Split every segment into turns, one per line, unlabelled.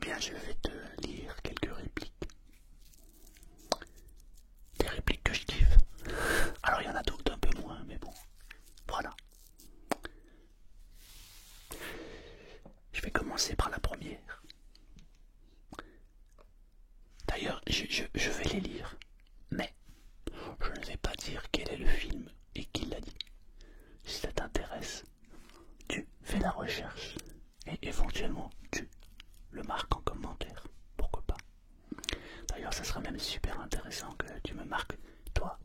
bien, je vais te lire quelques répliques. Des répliques que je kiffe. Alors, il y en a d'autres un peu moins, mais bon. Voilà. Je vais commencer par la première. D'ailleurs, je vais les lire. Mais je ne vais pas dire quel est le film et qui l'a dit. Si ça t'intéresse, tu fais la recherche et éventuellement tu le marques en commentaire. Pourquoi pas? D'ailleurs, ça serait même super intéressant que tu me marques, toi,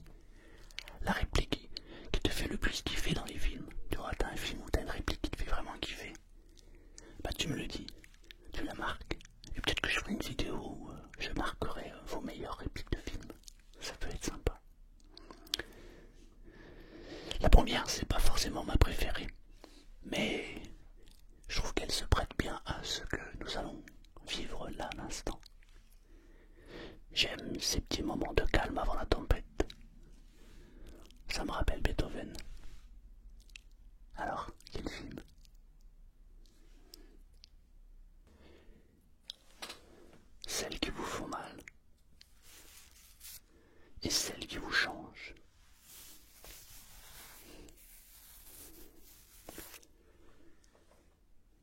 la réplique qui te fait le plus kiffer dans les films. Tu vois, t'as un film où t'as une réplique qui te fait vraiment kiffer. Bah tu me le dis, tu la marques. Et peut-être que je ferai une vidéo où je marquerai vos meilleures répliques de films. Ça peut être sympa. La première, c'est pas forcément ma préférée, mais je trouve qu'elle se prête bien à ce que nous allons vivre là à l'instant. J'aime ces petits moments de calme avant la tempête. Ça me rappelle Beethoven. Alors, quel film? Celles qui vous font mal et celles qui vous changent.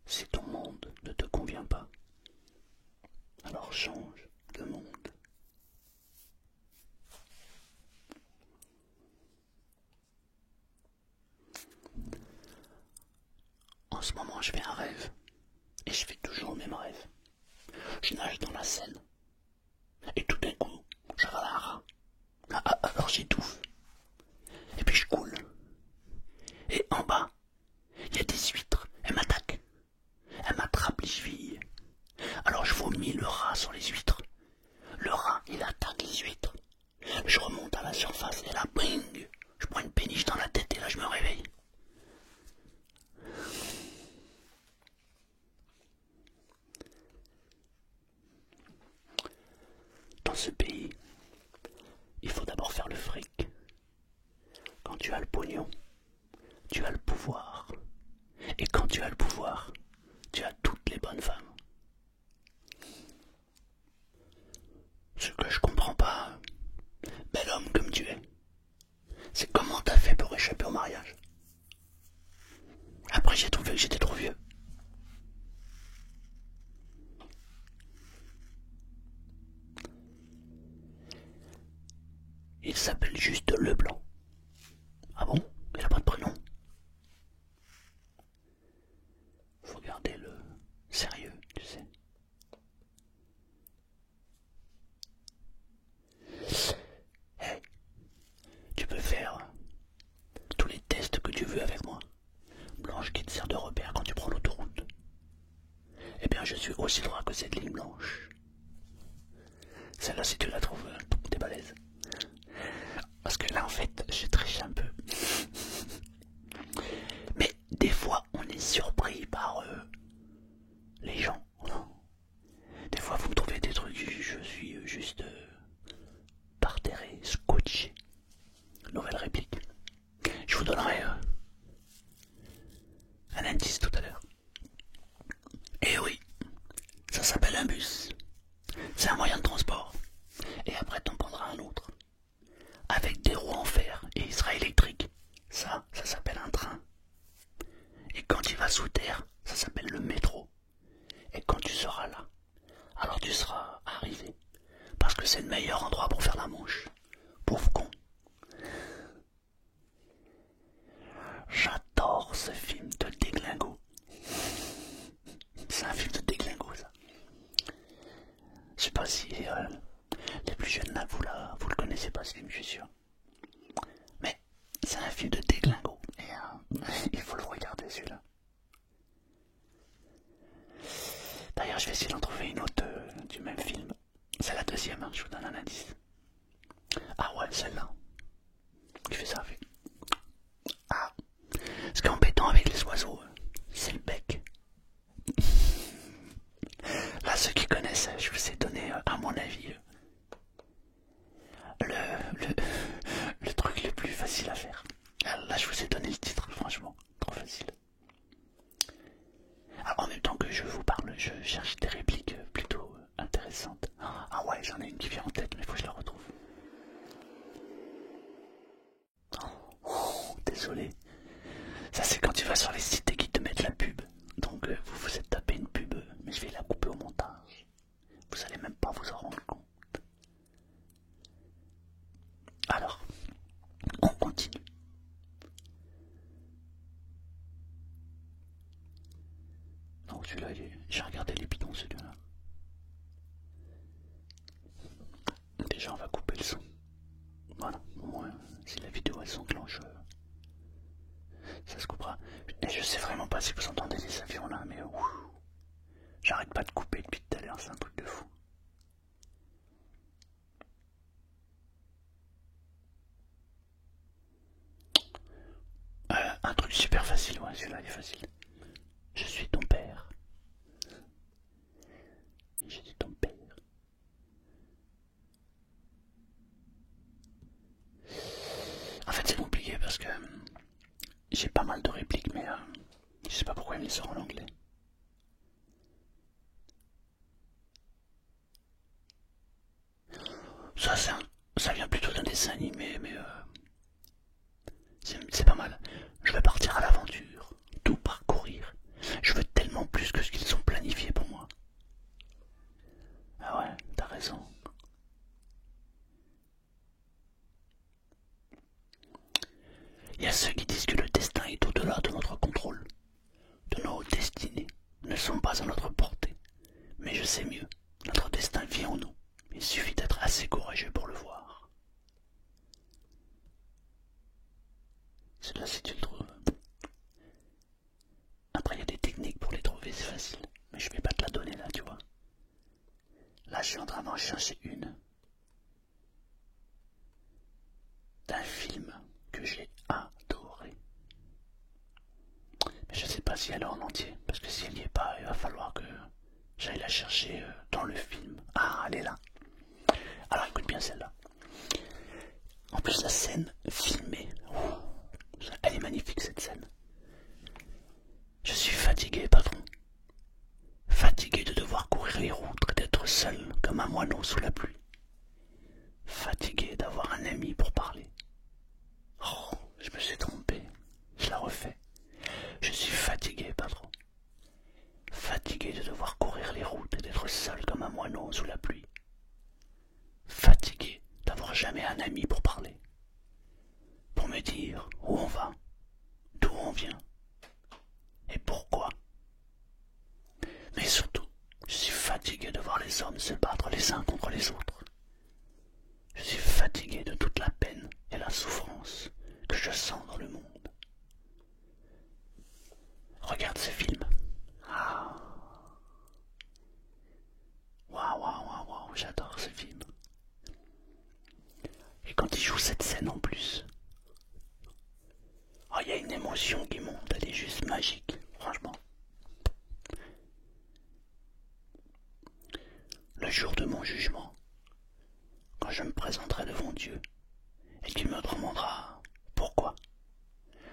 Si ton monde ne te convient pas, alors change de monde. En ce moment, je fais un rêve, et je fais toujours le même rêve. Je nage dans la Seine, et tout d'un coup, j'avale un rat. Alors j'étouffe, et puis je coule. Et en bas, il y a des huîtres, elles m'attaquent. Elles m'attrapent les chevilles. Alors je vomis le rat sur les huîtres. Le rat, il attaque les huîtres. Je remonte à la surface, et là, bing, je prends une péniche dans la tête, et là je me réveille. Dans ce pays, il faut d'abord faire le fric. Quand tu as le pognon, tu as le pouvoir. Et quand tu as le pouvoir, tu as toutes les bonnes femmes. Ce que je comprends pas, bel homme comme tu es, c'est comment t'as fait pour échapper au mariage. Après j'ai trouvé que j'étais trop vieux. Il s'appelle juste Leblanc. Ah bon? Il a pas de prénom? Faut garder le sérieux, tu sais. Hey, tu peux faire tous les tests que tu veux avec moi. Blanche qui te sert de repère quand tu prends l'autoroute. Eh bien, je suis aussi droit que cette ligne blanche. Celle-là, si tu la trouves, t'es balèze. Parce que là, en fait, je triche un peu. Mais des fois, on est surpris par les gens. Des fois, vous me trouvez des trucs, je suis juste parterré, scotché. Nouvelle réplique. Je vous donnerai un indice tout à l'heure. Et oui, ça s'appelle un bus. C'est un moyen de transport. Et après, t'en prendras un autre. Avec des roues en fer et il sera électrique. Ça s'appelle un train. Et quand il va sous terre, ça s'appelle le métro. Et quand tu seras là, alors tu seras arrivé. Parce que c'est le meilleur endroit pour faire la manche. Pauvre con. J'adore ce film de déglingo. C'est un film de déglingo, ça. Je sais pas si les plus jeunes là, vous le connaissez pas ce film, je suis sûr. Mais c'est un film de déglingo. Et il faut le regarder celui-là. D'ailleurs, je vais essayer d'en trouver une autre du même film. C'est la deuxième, hein, je vous donne un indice. Ah ouais, celle-là. Il fait ça avec. Ah, ce qui est embêtant avec les oiseaux, c'est le bec. Là, ceux qui connaissent, je vous ai donné, à mon avis, le truc le plus facile à faire. Là, je vous ai donné le titre, franchement, trop facile. Alors, en même temps que je vous parle, je cherche des répliques plutôt j'arrête pas de couper depuis tout à l'heure, c'est un truc de fou. Un truc super facile, ouais, celui-là il est facile. Je suis ton père. Je suis ton père. En fait, c'est compliqué parce que j'ai pas mal de répliques, mais je sais pas pourquoi il me les sort en anglais. Ça vient plutôt d'un dessin animé, mais c'est pas mal. Je vais partir à l'aventure, tout parcourir. Je veux tellement plus que ce qu'ils ont planifié pour moi. Ah ouais, t'as raison. Il y a ceux qui disent que le destin est au-delà de notre contrôle, de nos destinées ne sont pas à notre portée. Mais je sais mieux, notre destin vit en nous. Il suffit d'être assez courageux pour le voir. Celui-là, si tu le trouves. Après, il y a des techniques pour les trouver, c'est facile. Mais je vais pas te la donner là, tu vois. Là, je suis en train d'en chercher une. D'un film que j'ai adoré. Mais je sais pas si elle est en entier. Parce que si elle n'y est pas, il va falloir que j'aille la chercher dans le film. Ah, elle est là. Alors écoute bien celle-là. En plus, la scène filmée. Elle est magnifique cette scène. Je suis fatigué, patron. Fatigué de devoir courir les routes et d'être seul comme un moineau sous la pluie. Fatigué d'avoir un ami pour parler. Oh, je me suis trompé. Je la refais. Je suis fatigué, patron. Fatigué de devoir courir les routes et d'être seul comme un moineau sous la pluie. Fatigué d'avoir jamais un ami pour parler. Pour me dire où on va, d'où on vient et pourquoi. Mais surtout, je suis fatigué de voir les hommes se battre les uns contre les autres. Je suis fatigué de toute la peine et la souffrance que je sens dans le monde. Regarde ce film. Ah. Waouh, waouh, waouh, waouh, j'adore ce film. Et quand il joue cette scène en plus, oh, il y a une émotion qui monte, elle est juste magique, franchement. Le jour de mon jugement, quand je me présenterai devant Dieu, et qu'il me demandera pourquoi,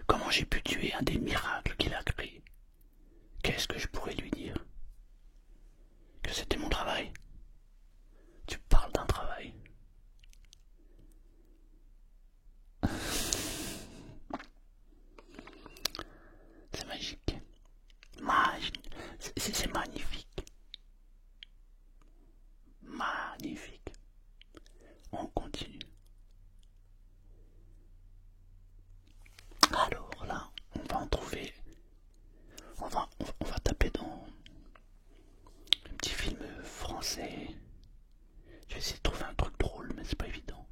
comment j'ai pu tuer un des miracles qu'il a créés, qu'est-ce que je pourrais lui dire? Que c'était mon travail? Tu parles d'un travail? C'est magique. C'est magnifique. Magnifique. On continue. Alors là, on va en trouver. On va taper dans un petit film français. Je vais essayer de trouver un truc drôle, mais c'est pas évident.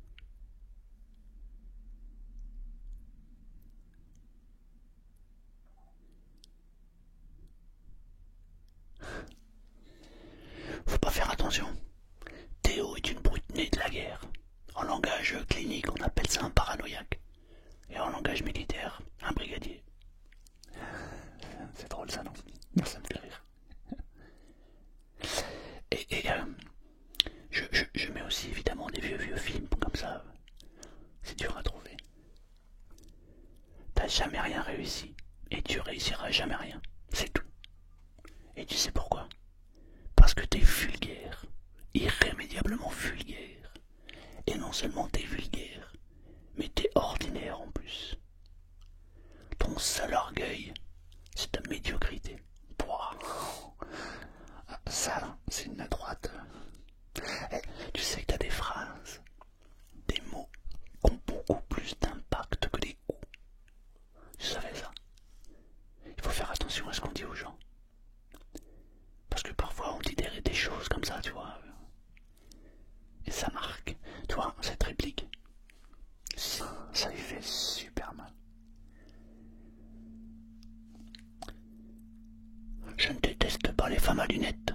Faut pas faire attention. Théo est une brute née de la guerre. En langage clinique, on appelle ça un paranoïaque. Et en langage militaire, un brigadier. C'est drôle ça, non? Ça me fait rire. Et je mets aussi évidemment des vieux films comme ça. C'est dur à trouver. T'as jamais rien réussi. Et tu réussiras jamais rien. C'est tout. Et tu sais pourquoi? Parce que t'es vulgaire. Irrémédiablement vulgaire. Et non seulement t'es vulgaire, mais t'es ordinaire en plus. Ton seul orgueil, c'est ta médiocrité. Pouah. Ça, c'est une droite. Tu sais que t'as des phrases, des mots qui ont beaucoup plus d'impact que des coups. Tu savais ça? Il faut faire attention à ce qu'on dit aux gens. Parce que parfois on dit des choses comme ça, tu vois. Et ça marque. Tu vois, cette réplique, ça lui fait super mal. Je ne déteste pas les femmes à lunettes,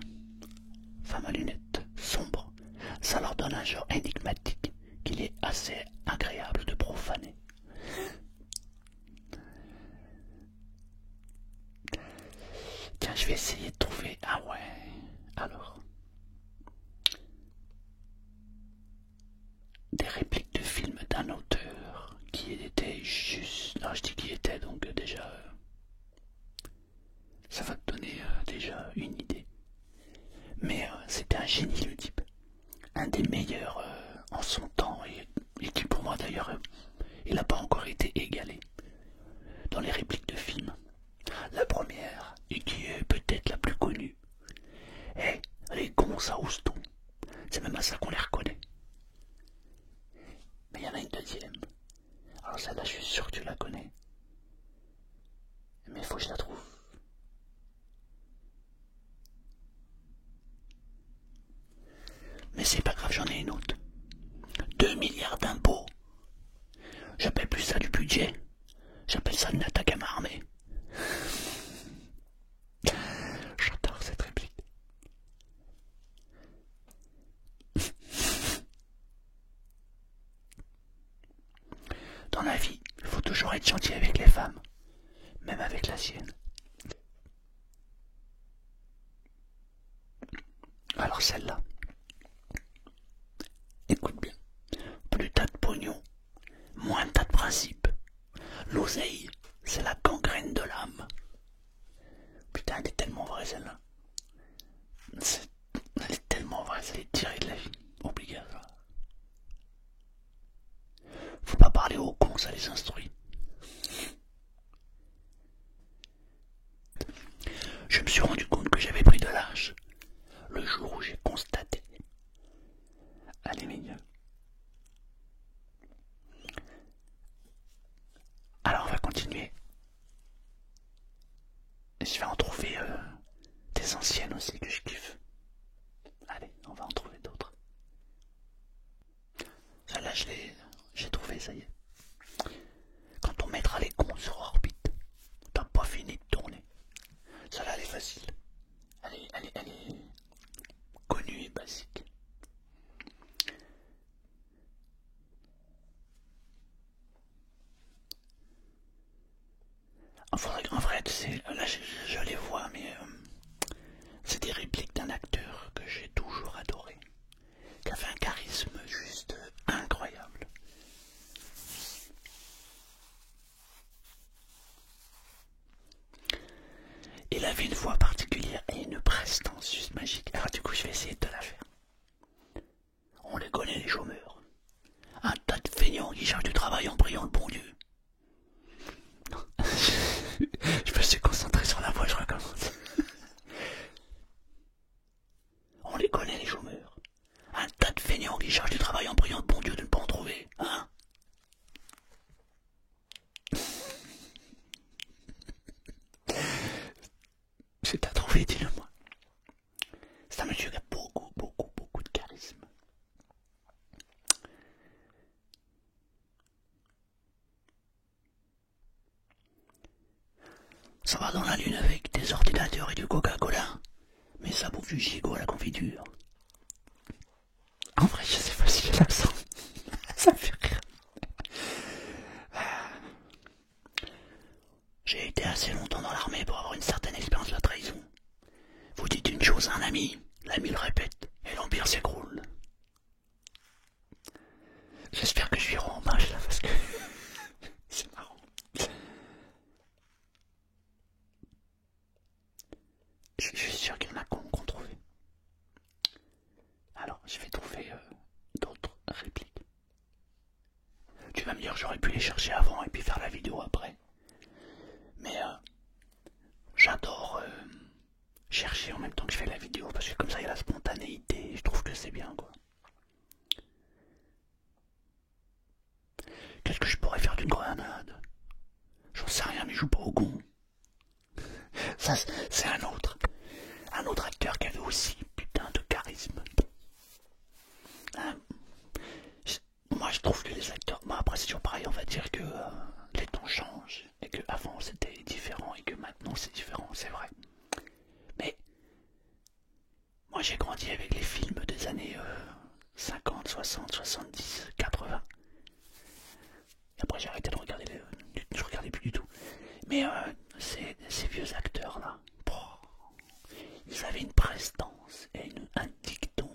un genre énigmatique qu'il est assez agréable de profaner. Tiens, je vais essayer de trouver... Ah ouais, alors... Des répliques de films d'un auteur qui était juste... Non, je dis qui était, donc déjà... ça va te donner déjà une idée. Mais c'était un génie le type. Un des meilleurs en son temps et qui pour moi d'ailleurs il n'a pas encore été égalé dans les répliques de films. La première, et qui est peut-être la plus connue, est les cons ça Houston. C'est même à ça qu'on les reconnaît. Mais il y en a une deuxième. Alors celle-là je suis sûr que tu la connais. Mais il faut que je la trouve. Mais c'est pas grave, j'en ai une autre. 2 milliards d'impôts. J'appelle plus ça du budget. J'appelle ça une attaque à main armée. J'adore cette réplique. Dans la vie, il faut toujours être gentil avec les femmes, même avec la sienne. Alors celle-là, écoute bien. Plus t'as de pognon, moins t'as de principe. L'oseille, c'est la gangrène de l'âme. Putain, elle est tellement vraie celle-là. Elle est tellement vraie, elle est tirée de la vie. Obligatoire. Faut pas parler aux cons, ça les instruit. Je me suis rendu compte que j'avais pris de l'âge le jour où j'ai constaté. Allez, mignonne. Alors on va continuer. Et je vais en trouver des anciennes aussi que je kiffe. Allez, on va en trouver d'autres. Celle-là, j'ai trouvé, ça y est. Quand on mettra les cons sur orbite, t'as pas fini de tourner. Celle-là, elle est facile. Elle est connue et basique. En vrai, tu sais, là je les vois, mais c'est des répliques d'un acteur que j'ai toujours adoré, qui avait un charisme juste incroyable. Il avait une voix particulière et une prestance juste magique. Alors du coup, je vais essayer de te la faire. On les connaît, les chômeurs. Un tas de feignants qui cherchent du travail en priant le bon Dieu. Non. Je me suis concentré sur la voix, je recommence. On les connaît, les chômeurs. Un tas de feignants qui cherchent du travail en priant le bon Dieu de ne pas en trouver, hein. Si t'as trouvé, dis-le-moi. C'est un monsieur qui a beaucoup de charisme. Ça va dans la lune avec des ordinateurs et du Coca-Cola, mais ça bouffe du gigot à la confiture. En vrai, je sais pas si j'ai l'accent. Ça me fait rire. J'ai été assez longtemps dans l'armée pour avoir une certaine expérience de la trahison. Vous dites une chose à un ami, l'ami le répète, et l'empire s'écroule. J'espère que je lui rends hommage là, parce que c'est marrant. Je suis sûr qu'il y en a qu'on trouvé. Alors, je vais trouver d'autres répliques. Tu vas me dire, j'aurais pu les chercher avant et puis faire la vidéo après. Mais j'adore chercher en même temps que je fais la vidéo, parce que comme ça il y a la spontanéité, et je trouve que c'est bien, quoi. Qu'est-ce que je pourrais faire d'une grenade? J'en sais rien, mais je joue pas au con. Ça, c'est un autre acteur qui avait aussi putain de charisme. Moi je trouve que les acteurs, bon après c'est toujours pareil, on va dire que les temps changent et que avant c'était différent et que maintenant c'est différent, c'est vrai. Mais moi j'ai grandi avec les films des années 50, 60, 70, 80. Et après j'ai arrêté de regarder, je regardais plus du tout. Mais ces vieux acteurs là, ils avaient une prestance et un dicton.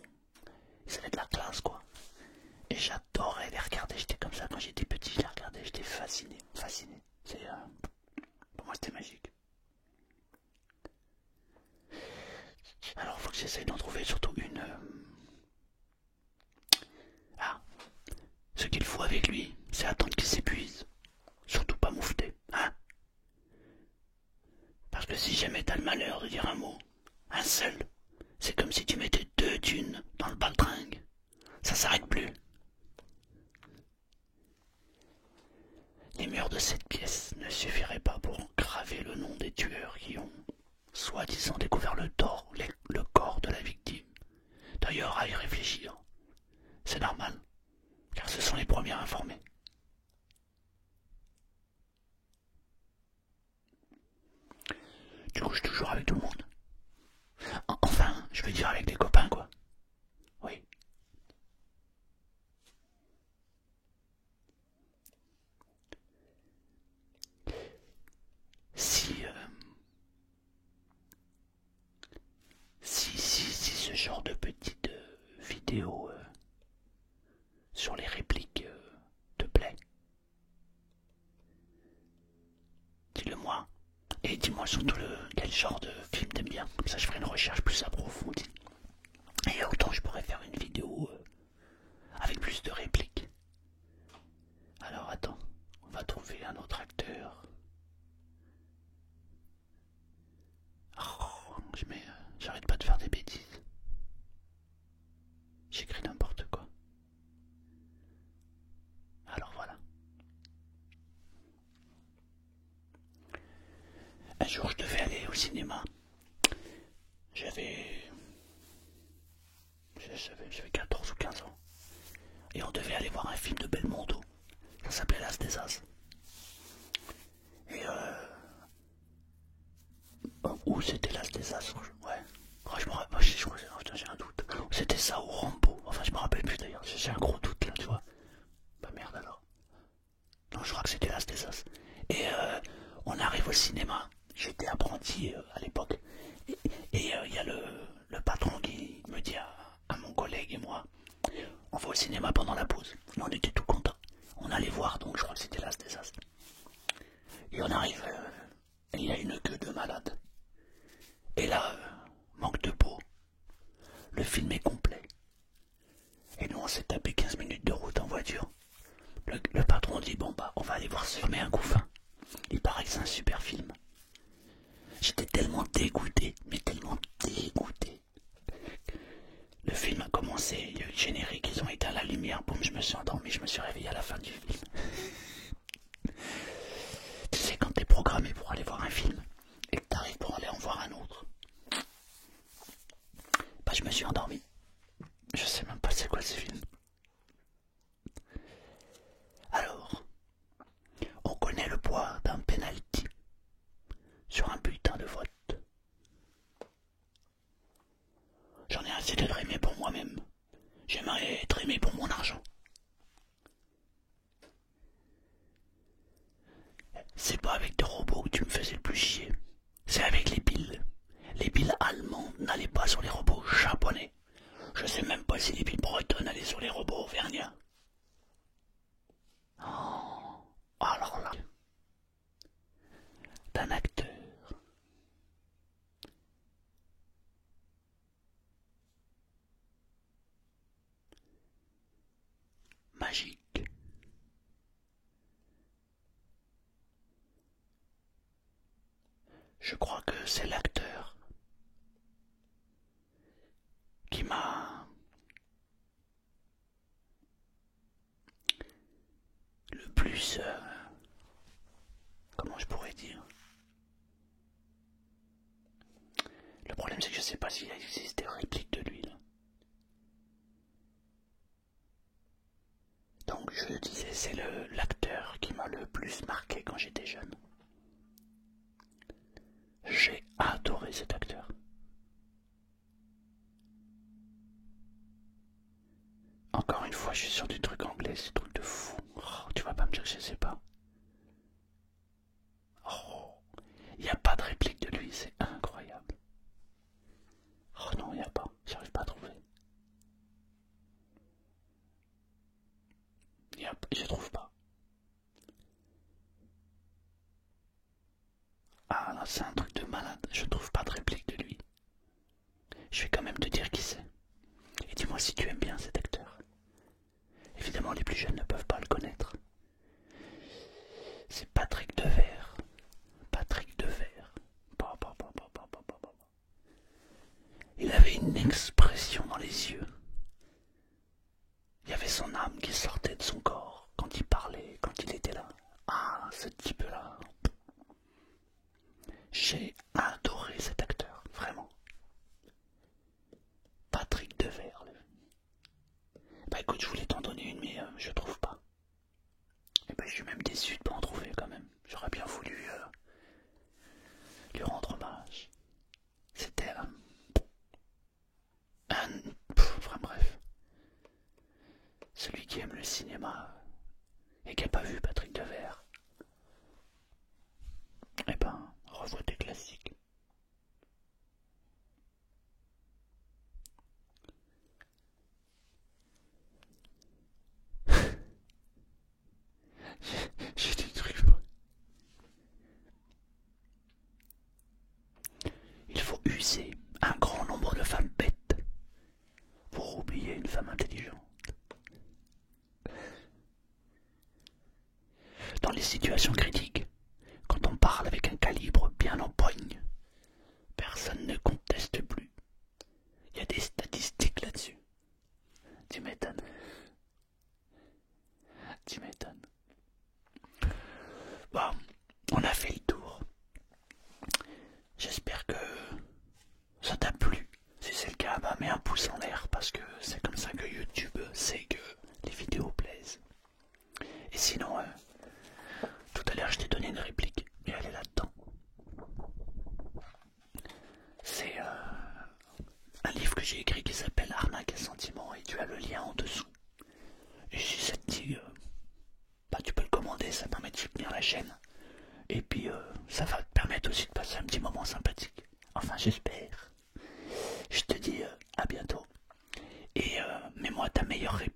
Ils avaient de la classe quoi. Et j'adorais les regarder, j'étais comme ça quand j'étais petit, je les regardais, j'étais fasciné, fasciné. Pour moi c'était magique. Alors il faut que j'essaye d'en trouver surtout une. Ah, ce qu'il faut avec lui, c'est attendre qu'il s'épuise. Surtout pas moufter, hein. Parce que si jamais t'as le malheur de dire un mot, un seul, c'est comme si tu mettais 2 thunes dans le baltringue. Ça s'arrête plus. Les murs de cette pièce ne suffiraient pas pour graver le nom des tueurs qui ont, soi-disant, découvert le corps de la victime. D'ailleurs, à y réfléchir, c'est normal, car ce sont les premiers informés. Tu couches toujours avec tout le monde. Enfin, je veux dire avec les copains, quoi. Oui. Si, si ce genre de petite vidéo sur les répliques te plaît, dis-le moi. Et dis-moi surtout quel genre de film t'aimes bien. Comme ça, je ferai une recherche plus approfondie. Et autant je pourrais faire une vidéo avec plus de répliques. Alors attends, on va trouver un autre acteur. Oh, j'arrête pas de faire des bêtises. J'écris n'importe quoi. Alors voilà. Un jour, je devais aller au cinéma. J'avais 14 ou 15 ans. Et on devait aller voir un film de Belmondo. Ça s'appelait L'As des As. Et ou c'était L'As des As, ouais. Oh, je me rappelle, j'ai un doute. C'était ça ou Rambo. Enfin, je me rappelle plus d'ailleurs. J'ai un gros doute là, tu vois. Bah merde alors. Non, je crois que c'était L'As des As. Et on arrive au cinéma. J'étais apprenti à l'époque. Et il y a le patron qui me dit à mon collègue et moi, on va au cinéma pendant la pause. Et on était tout contents. On allait voir, donc je crois que c'était L'As des As. Et on arrive, et il y a une queue de malade. Et là, manque de peau. Le film est complet. Et nous, on s'est tapé 15 minutes de route en voiture. Le patron dit, bon bah, on va aller voir se fermer un couffin. Il paraît que c'est un super film. J'étais tellement dégoûté, mais tellement dégoûté. Le film a commencé, il y a eu le générique, ils ont éteint la lumière, boum, je me suis endormi, je me suis réveillé à la fin du film. Tu sais, quand t'es programmé pour aller voir un film, et que t'arrives pour aller en voir un autre, bah je me suis endormi. Je sais même pas c'est quoi ce film. Alors, on connaît le poids d'un penalty sur un bulletin de vote. J'en ai assez d'être aimé pour moi-même. J'aimerais être aimé pour mon argent. C'est pas avec des robots que tu me faisais le plus chier. C'est avec les piles. Les piles allemandes n'allaient pas sur les robots japonais. Je sais même pas si les piles bretonnes allaient sur les robots auvergnats. Oh, alors là, d'un acteur magique. Je crois que c'est l'acteur qui m'a le plus... comment je pourrais dire? Le problème c'est que je sais pas s'il existe des répliques de lui là. Donc je disais, c'est l'acteur qui m'a le plus marqué quand j'étais jeune. J'ai adoré cet acteur. encore une fois, je suis sur du truc anglais, c'est truc de fou. Oh, tu vas pas me dire que je sais pas. Oh, il n'y a pas de réplique de lui, c'est incroyable. Oh non, il n'y a pas, j'arrive pas à trouver. Je trouve pas. Ah là, c'est un truc de malade, je trouve pas de réplique de lui. Je vais quand même te dire qui c'est. Et dis-moi si tu aimes bien cet acteur. Évidemment, les plus jeunes ne peuvent pas le connaître. C'est Patrick Devers. Patrick Devers. Il avait une expression dans les yeux. Il y avait son âme qui sortait de son corps quand il parlait, quand il était là. Ah, ce type-là. J'ai adoré cet acteur, vraiment. Patrick Devers. Bah écoute, je voulais t'en donner une, mais je trouve pas. Et bah je suis même déçu de pas en trouver quand même. J'aurais bien voulu lui rendre hommage. C'était enfin bref. Celui qui aime le cinéma et qui n'a pas vu Patrick Devers, eh ben, revois tes classiques. J'ai des trucs. Il faut user un grand nombre de femmes bêtes pour oublier une femme intelligente. Dans les situations critiques, quand on parle avec un calibre bien en poigne, personne ne conteste plus. Il y a des statistiques là-dessus. Tu m'étonnes. Tu m'étonnes. Bon, on a fait le tour. J'espère que ça t'a plu. Si c'est le cas, bah mets un pouce en l'air parce que c'est comme ça que YouTube sait que les vidéos plaisent. Et sinon, tout à l'heure je t'ai donné une réplique et elle est là-dedans. C'est un livre que j'ai écrit qui s'appelle Arnaque et Sentiment et tu as le lien en dessous. Et si ça te dit, bah tu peux le commander, ça permet de soutenir la chaîne. Et puis ça va te permettre aussi de passer un petit moment sympathique. Enfin j'espère. Je te dis à bientôt. Et mets-moi ta meilleure réplique